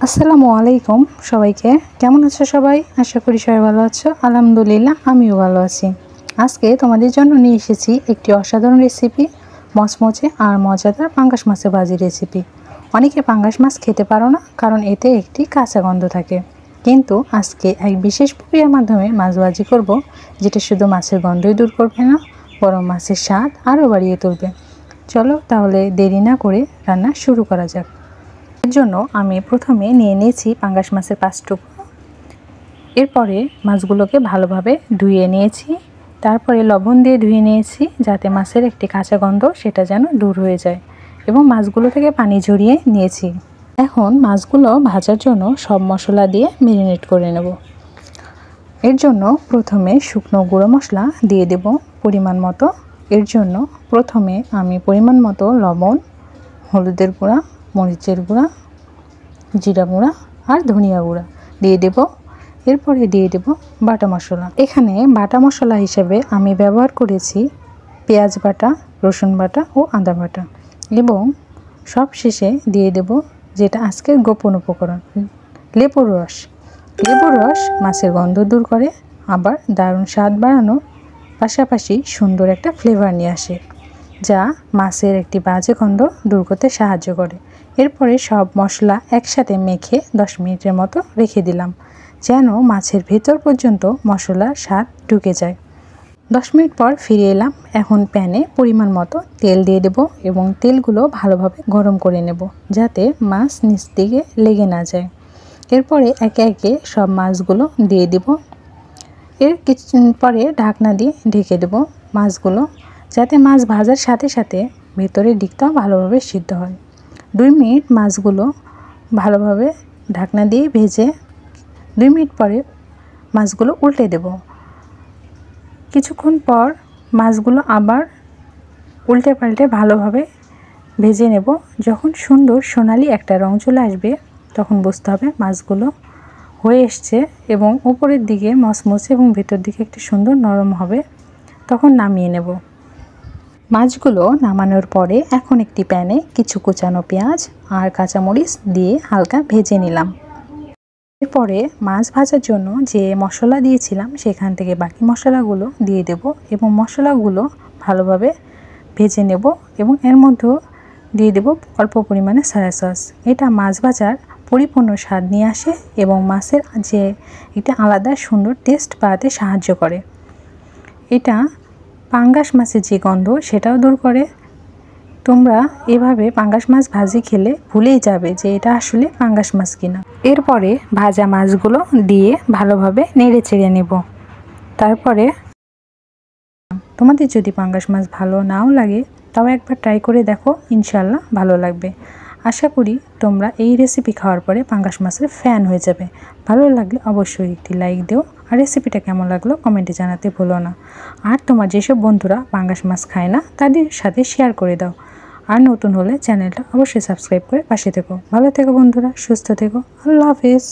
আসসালামু আলাইকুম সবাইকে। কেমন আছো সবাই? আশা করি সবাই ভালো আছো। আলহামদুলিল্লাহ আমিও ভালো আছি। আজকে তোমাদের জন্য নিয়ে এসেছি একটি অসাধারণ রেসিপি, মচমচে আর মজাদার পাঙ্গাস মাছের ভাজি রেসিপি। অনেকে পাঙ্গাস মাছ খেতে পারো না, কারণ এতে একটি কাঁচা গন্ধ থাকে। কিন্তু আজকে এক বিশেষ প্রক্রিয়ার মাধ্যমে মাছ ভাজি করব, যেটা শুধু মাছের গন্ধই দূর করবে না, বরং মাছের স্বাদ আরও বাড়িয়ে তুলবে। চলো তাহলে দেরি না করে রান্না শুরু করা যাক। এর জন্য আমি প্রথমে নিয়ে নিয়েছি পাঙ্গাস মাছের 5 টুকরো। এরপরে মাছগুলোকে ভালোভাবে ধুয়ে নিয়েছি, তারপরে লবণ দিয়ে ধুয়ে নিয়েছি যাতে মাছের একটি কাঁচা গন্ধ সেটা যেন দূর হয়ে যায়, এবং মাছগুলো থেকে পানি ঝরিয়ে নিয়েছি। এখন মাছগুলো ভাজার জন্য সব মশলা দিয়ে ম্যারিনেট করে নেব। এর জন্য প্রথমে শুকনো গুঁড়ো মশলা দিয়ে দেব পরিমাণ মতো। এর জন্য প্রথমে আমি পরিমাণ মতো লবণ, হলুদের গুঁড়া, মরিচের গুঁড়া, জিরা গুঁড়া আর ধনিয়া গুঁড়া দিয়ে দেব। এরপরে দিয়ে দেব বাটা মশলা। এখানে বাটা মশলা হিসেবে আমি ব্যবহার করেছি পেঁয়াজ বাটা, রসুন বাটা ও আদা বাটা, এবং সব শেষে দিয়ে দেব যেটা আজকের গোপন উপকরণ, লেবুর রস। লেবুর রস মাছের গন্ধ দূর করে, আবার দারুণ স্বাদ বাড়ানোর পাশাপাশি সুন্দর একটা ফ্লেভার নিয়ে আসে, যা মাছের একটি বাজে গন্ধ দূর করতে সাহায্য করে। এরপরে সব মশলা একসাথে মেখে 10 মিনিটের মতো রেখে দিলাম, যেন মাছের ভেতর পর্যন্ত মশলার স্বাদ ঢুকে যায়। 10 মিনিট পর ফিরে এলাম। এখন প্যানে পরিমাণ মতো তেল দিয়ে দেব, এবং তেলগুলো ভালোভাবে গরম করে নেব যাতে মাছ নিচ দিকে লেগে না যায়। এরপরে একে একে সব মাছগুলো দিয়ে দেব। এর কিছু পরে ঢাকনা দিয়ে ঢেকে দেব মাছগুলো, যাতে মাছ ভাজার সাথে সাথে ভেতরের দিকটাও ভালোভাবে সিদ্ধ হয়। 2 মিনিট মাছগুলো ভালোভাবে ঢাকনা দিয়ে ভেজে 2 মিনিট পরে মাছগুলো উল্টে দেব। কিছুক্ষণ পর মাছগুলো আবার উল্টে পাল্টে ভালোভাবে ভেজে নেব। যখন সুন্দর সোনালি একটা রং চলে আসবে, তখন বুঝতে হবে মাছগুলো হয়ে এসছে, এবং উপরের দিকে মচমচে এবং ভেতর দিকে একটি সুন্দর নরম হবে। তখন নামিয়ে নেব। মাছগুলো নামানোর পরে এখন একটি প্যানে কিছু কুচানো পেঁয়াজ আর কাঁচামরিচ দিয়ে হালকা ভেজে নিলাম। এরপরে মাছ ভাজার জন্য যে মশলা দিয়েছিলাম সেখান থেকে বাকি মশলাগুলো দিয়ে দেব, এবং মশলাগুলো ভালোভাবে ভেজে নেব, এবং এর মধ্যেও দিয়ে দেব অল্প পরিমাণে সয়া সস। এটা মাছ ভাজার পরিপূর্ণ স্বাদ নিয়ে আসে এবং মাছের যে একটা আলাদা সুন্দর টেস্ট পাওয়াতে সাহায্য করে। এটা পাঙ্গাস মাছের যে গন্ধ সেটাও দূর করে। তোমরা এভাবে পাঙ্গাস মাছ ভাজি খেলে ভুলেই যাবে যে এটা আসলে পাঙ্গাস মাছ কিনা। এরপরে ভাজা মাছগুলো দিয়ে ভালোভাবে নেড়ে চেড়ে নেব। তারপরে তোমাদের যদি পাঙ্গাস মাছ ভালো নাও লাগে, তাও একবার ট্রাই করে দেখো, ইনশাল্লাহ ভালো লাগবে। আশা করি তোমরা এই রেসিপি খাওয়ার পরে পাঙ্গাস মাছের ফ্যান হয়ে যাবে। ভালো লাগলে অবশ্যই একটি লাইক দিও, আর রেসিপিটা কেমন লাগলো কমেন্টে জানাতে ভুলো না। আর তোমার যেসব বন্ধুরা পাঙ্গাস মাছ খায় না তাদের সাথে শেয়ার করে দাও। আর নতুন হলে চ্যানেলটা অবশ্যই সাবস্ক্রাইব করে পাশে থেকো। ভালো থেকো বন্ধুরা, সুস্থ থেকো। আল্লাহ হাফেজ।